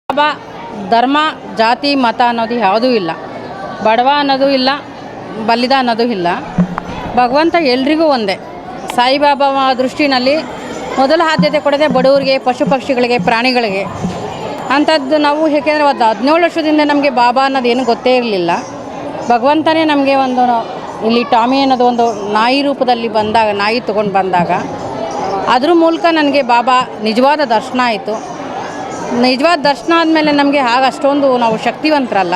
ಬಾಬಾ ಧರ್ಮ ಜಾತಿ ಮತ ಅನ್ನೋದು ಯಾವುದೂ ಇಲ್ಲ, ಬಡವ ಅನ್ನೋದು ಇಲ್ಲ, ಬಲ್ಲಿದ ಅನ್ನೋದು ಇಲ್ಲ. ಭಗವಂತ ಎಲ್ರಿಗೂ ಒಂದೇ. ಸಾಯಿಬಾಬಾ ದೃಷ್ಟಿನಲ್ಲಿ ಮೊದಲು ಆದ್ಯತೆ ಕೊಡದೆ ಬಡವರಿಗೆ, ಪಶು ಪಕ್ಷಿಗಳಿಗೆ, ಪ್ರಾಣಿಗಳಿಗೆ ಅಂಥದ್ದು. ನಾವು ಏಕೆಂದರೆ 17 ವರ್ಷದಿಂದ ನಮಗೆ ಬಾಬಾ ಅನ್ನೋದು ಏನು ಗೊತ್ತೇ ಇರಲಿಲ್ಲ. ಭಗವಂತನೇ ನಮಗೆ ಒಂದು ಇಲ್ಲಿ ಟಾಮಿ ಅನ್ನೋದು ಒಂದು ನಾಯಿ ರೂಪದಲ್ಲಿ ಬಂದಾಗ, ನಾಯಿ ತೊಗೊಂಡು ಬಂದಾಗ ಅದ್ರ ಮೂಲಕ ನನಗೆ ಬಾಬಾ ನಿಜವಾದ ದರ್ಶನ ಆಯಿತು. ನಿಜವಾದ ದರ್ಶನ ಆದಮೇಲೆ ನಮಗೆ ಅಷ್ಟೊಂದು ನಾವು ಶಕ್ತಿವಂತರಲ್ಲ.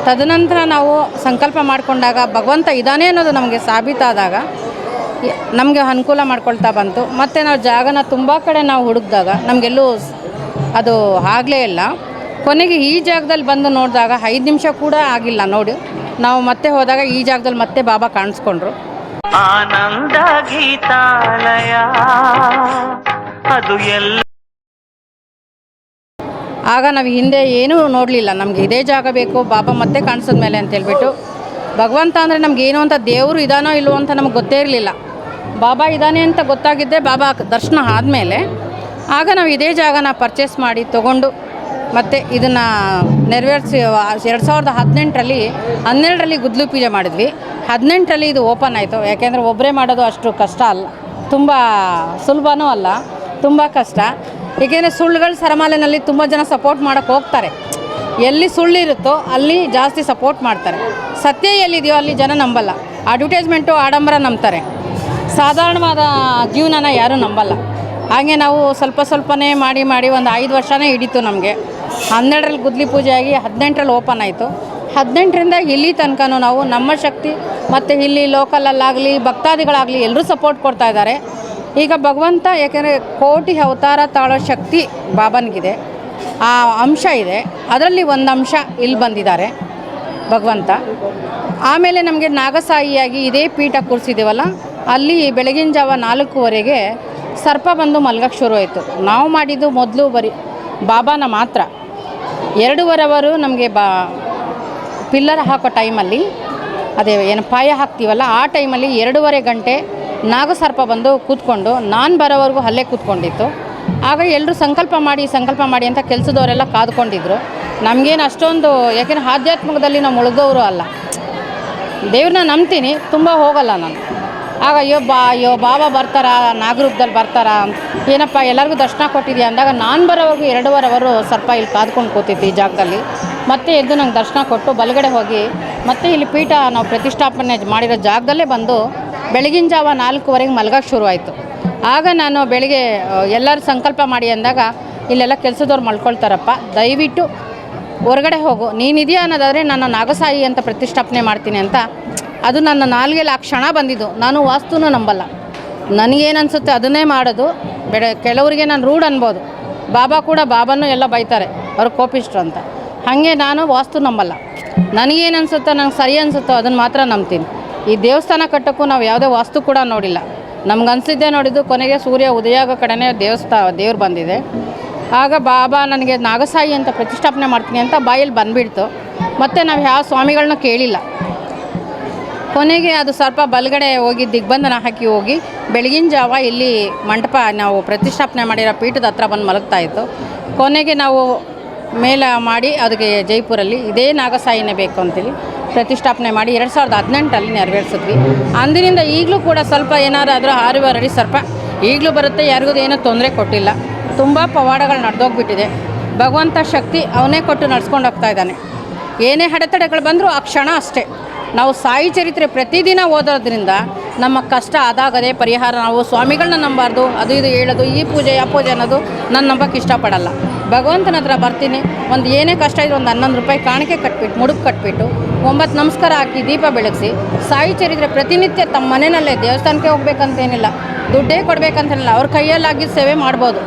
ತದನಂತರ ನಾವು ಸಂಕಲ್ಪ ಮಾಡಿಕೊಂಡಾಗ ಭಗವಂತ ಇದ್ದಾನೆ ಅನ್ನೋದು ನಮಗೆ ಸಾಬೀತಾದಾಗ ನಮಗೆ ಅನುಕೂಲ ಮಾಡ್ಕೊಳ್ತಾ ಬಂತು. ಮತ್ತು ನಾವು ಜಾಗನ ತುಂಬ ಕಡೆ ನಾವು ಹುಡುಕಿದಾಗ ನಮಗೆಲ್ಲೂ ಅದು ಆಗಲೇ ಇಲ್ಲ. ಕೊನೆಗೆ ಈ ಜಾಗದಲ್ಲಿ ಬಂದು ನೋಡಿದಾಗ 5 ನಿಮಿಷ ಕೂಡ ಆಗಿಲ್ಲ ನೋಡಿ, ನಾವು ಮತ್ತೆ ಹೋದಾಗ ಈ ಜಾಗದಲ್ಲಿ ಮತ್ತೆ ಬಾಬಾ ಕಾಣಿಸ್ಕೊಂಡ್ರು. ಆನಂದ ಗೀತಾಲಯ ಅದು ಎಲ್ಲ. ಆಗ ನಾವು ಹಿಂದೆ ಏನೂ ನೋಡಲಿಲ್ಲ, ನಮಗೆ ಇದೇ ಜಾಗ ಬೇಕು ಬಾಬಾ ಮತ್ತೆ ಕಾಣಿಸಿದ ಮೇಲೆ ಅಂತ ಹೇಳ್ಬಿಟ್ಟು. ಭಗವಂತ ಅಂದರೆ ನಮ್ಗೆ ಏನೋ ಅಂತ ದೇವರು ಇದಾನೋ ಇಲ್ವೋ ಅಂತ ನಮಗೆ ಗೊತ್ತೇ ಇರಲಿಲ್ಲ. ಬಾಬಾ ಇದ್ದಾನೆ ಅಂತ ಗೊತ್ತಾಗಿದ್ದೆ ಬಾಬಾ ದರ್ಶನ ಆದಮೇಲೆ. ಆಗ ನಾವು ಇದೇ ಜಾಗನ ಪರ್ಚೇಸ್ ಮಾಡಿ ತೊಗೊಂಡು ಮತ್ತು ಇದನ್ನು ನೆರವೇರಿಸಿ 2018ರಲ್ಲಿ 12ರಲ್ಲಿ ಗುದ್ಲು ಪೂಜೆ ಮಾಡಿದ್ವಿ. 18ರಲ್ಲಿ ಇದು ಓಪನ್ ಆಯಿತು. ಯಾಕೆಂದರೆ ಒಬ್ಬರೇ ಮಾಡೋದು ಅಷ್ಟು ಕಷ್ಟ ಅಲ್ಲ, ತುಂಬ ಸುಲಭನೂ ಅಲ್ಲ, ತುಂಬ ಕಷ್ಟ. ಏಕೆಂದರೆ ಸುಳ್ಳುಗಳ ಸರಮಾಲೆಯಲ್ಲಿ ತುಂಬ ಜನ ಸಪೋರ್ಟ್ ಮಾಡೋಕ್ಕೆ ಹೋಗ್ತಾರೆ. ಎಲ್ಲಿ ಸುಳ್ಳಿರುತ್ತೋ ಅಲ್ಲಿ ಜಾಸ್ತಿ ಸಪೋರ್ಟ್ ಮಾಡ್ತಾರೆ. ಸತ್ಯ ಎಲ್ಲಿದೆಯೋ ಅಲ್ಲಿ ಜನ ನಂಬಲ್ಲ. ಅಡ್ವರ್ಟೈಸ್ಮೆಂಟು, ಆಡಂಬರ ನಂಬ್ತಾರೆ, ಸಾಧಾರಣವಾದ ಜೀವನನ ಯಾರೂ ನಂಬಲ್ಲ. ಹಾಗೆ ನಾವು ಸ್ವಲ್ಪನೇ ಮಾಡಿ ಒಂದು 5 ವರ್ಷನೇ ಹಿಡಿತು ನಮಗೆ. 12ರಲ್ಲಿ ಗುದ್ಲಿ ಪೂಜೆ ಆಗಿ 18ರಲ್ಲಿ ಓಪನ್ ಆಯಿತು. 18ರಿಂದ ಇಲ್ಲಿ ತನಕನೂ ನಾವು ನಮ್ಮ ಶಕ್ತಿ ಮತ್ತು ಇಲ್ಲಿ ಲೋಕಲಲ್ಲಾಗಲಿ ಭಕ್ತಾದಿಗಳಾಗಲಿ ಎಲ್ಲರೂ ಸಪೋರ್ಟ್ ಕೊಡ್ತಾ ಇದ್ದಾರೆ. ಈಗ ಭಗವಂತ ಯಾಕೆಂದರೆ ಕೋಟಿ ಅವತಾರ ತಾಳೋ ಶಕ್ತಿ ಬಾಬನಿಗಿದೆ, ಆ ಅಂಶ ಇದೆ. ಅದರಲ್ಲಿ ಒಂದು ಅಂಶ ಇಲ್ಲಿ ಬಂದಿದ್ದಾರೆ ಭಗವಂತ. ಆಮೇಲೆ ನಮಗೆ ನಾಗಸಾಯಿಯಾಗಿ ಇದೇ ಪೀಠ ಕೂರಿಸಿದ್ದೀವಲ್ಲ, ಅಲ್ಲಿ ಬೆಳಗಿನ ಜಾವ 4:15ಗೆ ಸರ್ಪ ಬಂದು ಮಲ್ಗಕ್ಕೆ ಶುರು ಆಯಿತು. ನಾವು ಮಾಡಿದ್ದು ಮೊದಲು ಬರೀ ಬಾಬಾನ ಮಾತ್ರ. 2:30 ಅವರು ನಮಗೆ ಪಿಲ್ಲರ್ ಹಾಕೋ ಟೈಮಲ್ಲಿ, ಅದೇ ಏನು ಪಾಯ ಹಾಕ್ತೀವಲ್ಲ ಆ ಟೈಮಲ್ಲಿ 2:30 ಗಂಟೆ ನಾಗಸರ್ಪ ಬಂದು ಕೂತ್ಕೊಂಡು ನಾನು ಬರೋವರೆಗೂ ಅಲ್ಲೇ ಕೂತ್ಕೊಂಡಿತ್ತು. ಆಗ ಎಲ್ಲರೂ ಸಂಕಲ್ಪ ಮಾಡಿ ಅಂತ ಕೆಲಸದವರೆಲ್ಲ ಕಾದ್ಕೊಂಡಿದ್ರು. ನಮಗೇನು ಅಷ್ಟೊಂದು, ಯಾಕೆಂದರೆ ಆಧ್ಯಾತ್ಮಿಕದಲ್ಲಿ ನಾವು ಮುಳುಗೋರು ಅಲ್ಲ, ದೇವ್ರನ್ನ ನಂಬ್ತೀನಿ, ತುಂಬ ಹೋಗಲ್ಲ ನಾನು. ಆಗ ಅಯ್ಯೋ ಬಾಬಾ ಬರ್ತಾರಾ, ನಾಗರೂಪದಲ್ಲಿ ಬರ್ತಾರಾ, ಏನಪ್ಪ ಎಲ್ಲರಿಗೂ ದರ್ಶನ ಕೊಟ್ಟಿದ್ಯಾ ಅಂದಾಗ ನಾನು ಬರೋವರೆಗೂ 2:30 ಅವರು ಸರ್ಪ ಇಲ್ಲಿ ಕಾದ್ಕೊಂಡು ಕೂತಿತ್ತು ಈ ಜಾಗದಲ್ಲಿ. ಮತ್ತೆ ಎದ್ದು ನಂಗೆ ದರ್ಶನ ಕೊಟ್ಟು ಬಲಗಡೆ ಹೋಗಿ ಮತ್ತೆ ಇಲ್ಲಿ ಪೀಠ ನಾವು ಪ್ರತಿಷ್ಠಾಪನೆ ಮಾಡಿರೋ ಜಾಗದಲ್ಲೇ ಬಂದು ಬೆಳಗಿನ ಜಾವ 4:15ಗೆ ಮಲ್ಗಕ್ಕೆ ಶುರುವಾಯಿತು. ಆಗ ನಾನು ಬೆಳಿಗ್ಗೆ ಎಲ್ಲರೂ ಸಂಕಲ್ಪ ಮಾಡಿ ಅಂದಾಗ ಇಲ್ಲೆಲ್ಲ ಕೆಲಸದವ್ರು ಮಲ್ಕೊಳ್ತಾರಪ್ಪ, ದಯವಿಟ್ಟು ಹೊರಗಡೆ ಹೋಗು, ನೀನಿದೆಯಾ ಅನ್ನೋದಾದರೆ ನಾನು ನಾಗಸಾಯಿ ಅಂತ ಪ್ರತಿಷ್ಠಾಪನೆ ಮಾಡ್ತೀನಿ ಅಂತ. ಅದು ನನ್ನ ನಾಲ್ಗೆಲ್ಲ ಆ ಕ್ಷಣ ಬಂದಿದ್ದು. ನಾನು ವಾಸ್ತುನೂ ನಂಬಲ್ಲ, ನನಗೇನು ಅನಿಸುತ್ತೆ ಅದನ್ನೇ ಮಾಡೋದು. ಕೆಲವರಿಗೆ ನಾನು ರೂಢ್ ಅನ್ಬೋದು, ಬಾಬಾ ಕೂಡ ಬಾಬಾನೂ ಎಲ್ಲ ಬೈತಾರೆ, ಅವ್ರು ಕೋಪಿಷ್ಟ್ರು ಅಂತ. ಹಾಗೆ ನಾನು ವಾಸ್ತು ನಂಬಲ್ಲ, ನನಗೇನು ಅನಿಸುತ್ತೋ, ನಂಗೆ ಸರಿ ಅನಿಸುತ್ತೋ ಅದನ್ನು ಮಾತ್ರ ನಂಬ್ತೀನಿ. ಈ ದೇವಸ್ಥಾನ ಕಟ್ಟೋಕ್ಕೂ ನಾವು ಯಾವುದೇ ವಾಸ್ತು ಕೂಡ ನೋಡಿಲ್ಲ, ನಮ್ಗೆ ಅನಿಸಿದ್ದೆ ನೋಡಿದ್ದು. ಕೊನೆಗೆ ಸೂರ್ಯ ಉದಯ ಆಗೋ ಕಡೆನೇ ದೇವ್ರು ಬಂದಿದೆ. ಆಗ ಬಾಬಾ ನನಗೆ ನಾಗಸಾಯಿ ಅಂತ ಪ್ರತಿಷ್ಠಾಪನೆ ಮಾಡ್ತೀನಿ ಅಂತ ಬಾಯಲ್ಲಿ ಬಂದುಬಿಡ್ತು. ಮತ್ತು ನಾವು ಯಾವ ಸ್ವಾಮಿಗಳನ್ನ ಕೇಳಿಲ್ಲ. ಕೊನೆಗೆ ಅದು ಸ್ವಲ್ಪ ಬಲಗಡೆ ಹೋಗಿ ದಿಗ್ಬಂಧನ ಹಾಕಿ ಹೋಗಿ ಬೆಳಗಿನ ಜಾವ ಇಲ್ಲಿ ಮಂಟಪ ನಾವು ಪ್ರತಿಷ್ಠಾಪನೆ ಮಾಡಿರೋ ಪೀಠದ ಹತ್ರ ಬಂದು ಮಲಗ್ತಾಯಿತ್ತು. ಕೊನೆಗೆ ನಾವು ಮೇಲೆ ಮಾಡಿ ಅದಕ್ಕೆ ಜೈಪುರಲ್ಲಿ ಇದೇ ನಾಗಸಾಯಿನೇ ಬೇಕು ಅಂತೇಳಿ ಪ್ರತಿಷ್ಠಾಪನೆ ಮಾಡಿ 2018ರಲ್ಲಿ ನೆರವೇರಿಸಿದ್ವಿ. ಅಂದಿನಿಂದ ಈಗಲೂ ಕೂಡ ಸ್ವಲ್ಪ ಏನಾರಾದರೂ 6 ಅಡಿ ಸರ್ಪ ಈಗಲೂ ಬರುತ್ತೆ, ಯಾರಿಗೂ ಏನೂ ತೊಂದರೆ ಕೊಟ್ಟಿಲ್ಲ. ತುಂಬ ಪವಾಡಗಳು ನಡೆದೋಗ್ಬಿಟ್ಟಿದೆ. ಭಗವಂತ ಶಕ್ತಿ ಅವನೇ ಕೊಟ್ಟು ನಡ್ಸ್ಕೊಂಡು ಹೋಗ್ತಾ ಇದ್ದಾನೆ. ಏನೇ ಅಡೆತಡೆಗಳು ಬಂದರೂ ಆ ಕ್ಷಣ ಅಷ್ಟೇ. ನಾವು ಸಾಯಿ ಚರಿತ್ರೆ ಪ್ರತಿದಿನ ಓದೋದ್ರಿಂದ ನಮ್ಮ ಕಷ್ಟ ಅದಾಗದೇ ಪರಿಹಾರ. ನಾವು ಸ್ವಾಮಿಗಳನ್ನ ನಂಬಾರ್ದು, ಅದು ಇದು ಹೇಳೋದು, ಈ ಪೂಜೆ ಆ ಪೂಜೆ ಅನ್ನೋದು ನಾನು ನಂಬಕ್ಕೆ ಇಷ್ಟಪಡಲ್ಲ. ಭಗವಂತನ ಹತ್ರ ಬರ್ತೀನಿ, ಒಂದು ಏನೇ ಕಷ್ಟ ಇದ್ರೂ ಒಂದು 11 ರೂಪಾಯಿ ಕಾಣಿಕೆ ಕಟ್ಬಿಟ್ಟು, ಮುಡುಕು ಕಟ್ಬಿಟ್ಟು 9 ನಮಸ್ಕಾರ ಹಾಕಿ ದೀಪ ಬೆಳಗಿಸಿ ಸಾಯಿ ಚರಿತ್ರೆ ಪ್ರತಿನಿತ್ಯ ತಮ್ಮ ಮನೆಯಲ್ಲೇ, ದೇವಸ್ಥಾನಕ್ಕೆ ಹೋಗ್ಬೇಕಂತೇನಿಲ್ಲ, ದುಡ್ಡೇ ಕೊಡಬೇಕಂತೇನಿಲ್ಲ, ಅವ್ರ ಕೈಯಲ್ಲಾಗಿ ಸೇವೆ ಮಾಡ್ಬೋದು.